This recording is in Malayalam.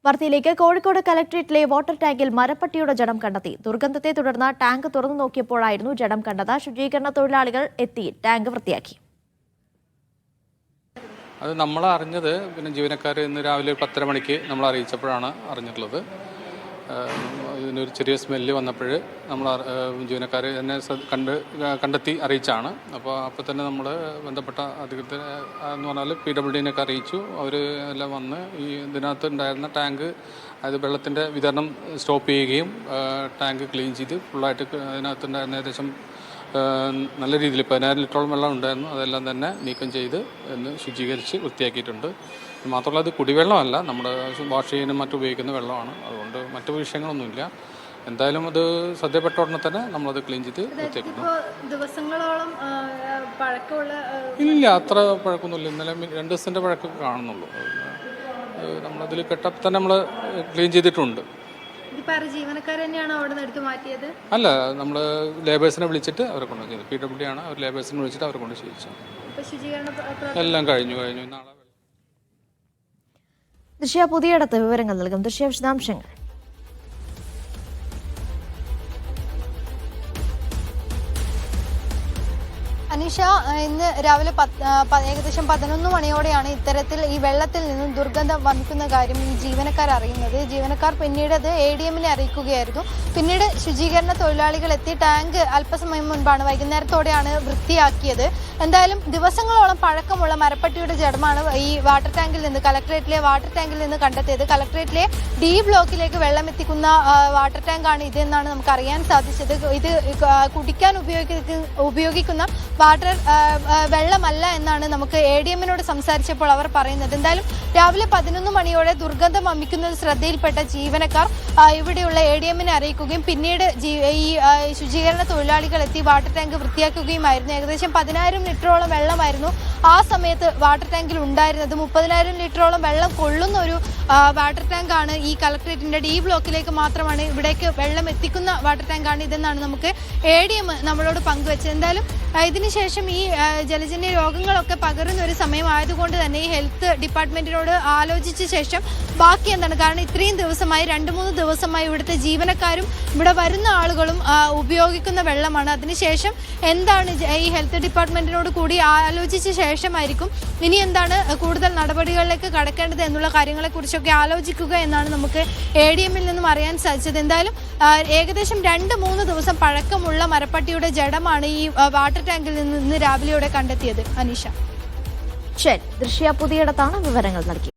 വാർത്തയിലേക്ക്. കോഴിക്കോട് കലക്ട്രേറ്റിലെ വാട്ടർ ടാങ്കിൽ മരപ്പട്ടിയുടെ ജഡം കണ്ടെത്തി. ദുർഗന്ധത്തെ തുടർന്ന് ടാങ്ക് തുറന്നു നോക്കിയപ്പോഴായിരുന്നു ജഡം കണ്ടത്. ശുചീകരണ തൊഴിലാളികൾ എത്തി ടാങ്ക് വൃത്തിയാക്കി. അത് നമ്മൾ അറിഞ്ഞത് ജീവനക്കാർ ഇന്ന് രാവിലെ 10:30 മണിക്ക് നമ്മൾ അറിയിച്ചപ്പോഴാണ് അറിഞ്ഞിട്ടുള്ളത്. ഇതിനൊരു ചെറിയ സ്മെല്ല് വന്നപ്പോൾ നമ്മൾ ജീവനക്കാർ എന്നെ കണ്ടെത്തി അറിയിച്ചാണ്. അപ്പോൾ തന്നെ നമ്മൾ ബന്ധപ്പെട്ട അധികൃതർ എന്ന് പറഞ്ഞാൽ PWD-നെയൊക്കെ അറിയിച്ചു. അവർ എല്ലാം വന്ന് ഈ ഇതിനകത്ത് ഉണ്ടായിരുന്ന ടാങ്ക് അത് വെള്ളത്തിൻ്റെ വിതരണം സ്റ്റോപ്പ് ചെയ്യുകയും ടാങ്ക് ക്ലീൻ ചെയ്ത് ഫുള്ളായിട്ട് അതിനകത്തുണ്ടായിരുന്ന ഏകദേശം നല്ല രീതിയിൽ 10,000 ലിറ്ററോളം വെള്ളം ഉണ്ടായിരുന്നു. അതെല്ലാം തന്നെ നീക്കം ചെയ്ത് എന്ന് ശുചീകരിച്ച് വൃത്തിയാക്കിയിട്ടുണ്ട്. മാത്രമല്ല അത് കുടിവെള്ളമല്ല, നമ്മുടെ വാഷ് ചെയ്യാനും മറ്റും ഉപയോഗിക്കുന്ന വെള്ളമാണ്. അതുകൊണ്ട് മറ്റു വിഷയങ്ങളൊന്നുമില്ല. എന്തായാലും അത് ശ്രദ്ധപ്പെട്ട ഉടനെ തന്നെ നമ്മളത് ക്ലീൻ ചെയ്ത് വൃത്തിയാക്കുന്നു. ദിവസങ്ങളോളം പഴക്കമുള്ള ഇല്ല, അത്ര പഴക്കമൊന്നുമില്ല. ഇന്നലെ 2 ദിവസത്തിൻ്റെ പഴക്കം കാണുന്നുള്ളൂ. നമ്മളതിൽ കെട്ടപ്പ് തന്നെ നമ്മൾ ക്ലീൻ ചെയ്തിട്ടുണ്ട്. ജീവനക്കാർ തന്നെയാണോ അവിടെ നിന്ന് എടുത്ത് മാറ്റിയത്? അല്ല, നമ്മൾ ലേബേഴ്സിനെ വിളിച്ചിട്ട് അവരെ കൊണ്ട് ചെയ്തു. PWD ആണ്, അവർ ലേബേഴ്സിനെ വിളിച്ചിട്ട് അവരെ കൊണ്ട് ചെയ്യിച്ചു. എല്ലാം കഴിഞ്ഞു. നാളെ ദൃശ്യ പുതിയടത്ത് വിവരങ്ങൾ നൽകും. ദൃശ്യ വിശദാംശങ്ങൾ. അനീഷ, ഇന്ന് രാവിലെ ഏകദേശം 11 മണിയോടെയാണ് ഇത്തരത്തിൽ ഈ വെള്ളത്തിൽ നിന്നും ദുർഗന്ധം വമിക്കുന്ന കാര്യം ഈ ജീവനക്കാർ അറിയുന്നത്. ജീവനക്കാർ പിന്നീട് അത് ADM-നെ അറിയിക്കുകയായിരുന്നു. പിന്നീട് ശുചീകരണ തൊഴിലാളികൾ എത്തി ടാങ്ക് അല്പസമയം മുൻപാണ്, വൈകുന്നേരത്തോടെയാണ് വൃത്തിയാക്കിയത്. എന്തായാലും ദിവസങ്ങളോളം പഴക്കമുള്ള മരപ്പട്ടിയുടെ ജഡമാണ് ഈ വാട്ടർ ടാങ്കിൽ നിന്ന്, കലക്ട്രേറ്റിലെ വാട്ടർ ടാങ്കിൽ നിന്ന് കണ്ടെത്തിയത്. കലക്ട്രേറ്റിലെ D ബ്ലോക്കിലേക്ക് വെള്ളം എത്തിക്കുന്ന വാട്ടർ ടാങ്കാണ് ഇതെന്നാണ് നമുക്ക് അറിയാൻ സാധിച്ചത്. ഇത് കുടിക്കാൻ ഉപയോഗിക്കുന്ന വാട്ടർ വെള്ളമല്ല എന്നാണ് നമുക്ക് ADM-നോട് സംസാരിച്ചപ്പോൾ അവർ പറയുന്നത്. എന്തായാലും രാവിലെ 11 മണിയോടെ ദുർഗന്ധം വമിക്കുന്നത് ശ്രദ്ധയിൽപ്പെട്ട ജീവനക്കാർ ഇവിടെയുള്ള ADM-നെ അറിയിക്കുകയും പിന്നീട് ഈ ശുചീകരണ തൊഴിലാളികൾ എത്തി വാട്ടർ ടാങ്ക് വൃത്തിയാക്കുകയുമായിരുന്നു. ഏകദേശം 10,000 ലിറ്ററോളം വെള്ളമായിരുന്നു ആ സമയത്ത് വാട്ടർ ടാങ്കിൽ ഉണ്ടായിരുന്നത്. 30,000 ലിറ്ററോളം വെള്ളം കൊള്ളുന്ന ഒരു വാട്ടർ ടാങ്കാണ് ഈ കലക്ട്രേറ്റിന്റെ D ബ്ലോക്കിലേക്ക് മാത്രമാണ്, ഇവിടേക്ക് വെള്ളം എത്തിക്കുന്ന വാട്ടർ ടാങ്കാണ് ഇതെന്നാണ് നമുക്ക് ADM നമ്മളോട് പങ്കുവെച്ചത്. എന്തായാലും ഇതിനുശേഷം ഈ ജലജന്യ രോഗങ്ങളൊക്കെ പകരുന്ന ഒരു സമയമായതുകൊണ്ട് തന്നെ ഈ ഹെൽത്ത് ഡിപ്പാർട്ട്മെന്റിനോട് ആലോചിച്ച ശേഷം ബാക്കി എന്താണ്, കാരണം ഇത്രയും ദിവസമായി 2-3 ദിവസമായി ഇവിടുത്തെ ജീവനക്കാരും ഇവിടെ വരുന്ന ആളുകളും ഉപയോഗിക്കുന്ന വെള്ളമാണ്. അതിനുശേഷം എന്താണ് ഈ ഹെൽത്ത് ഡിപ്പാർട്ട്മെന്റിനോട് കൂടി ആലോചിച്ച ശേഷമായിരിക്കും ഇനി എന്താണ് കൂടുതൽ നടപടികളിലേക്ക് കടക്കേണ്ടത് എന്നുള്ള കാര്യങ്ങളെക്കുറിച്ചൊക്കെ ആലോചിക്കുക എന്നാണ് നമുക്ക് ADM-ൽ നിന്നും അറിയാൻ സാധിച്ചത്. എന്തായാലും ഏകദേശം 2-3 ദിവസം പഴക്കമുള്ള മരപ്പട്ടിയുടെ ജഡമാണ് ഈ വാട്ടർ ടാങ്കിൽ നിന്ന് രാവിലെയോടെ കണ്ടെത്തിയത്. അനീഷ, ശരി. ദൃശ്യ പുതിയടത്താണ് വിവരങ്ങൾ നൽകി.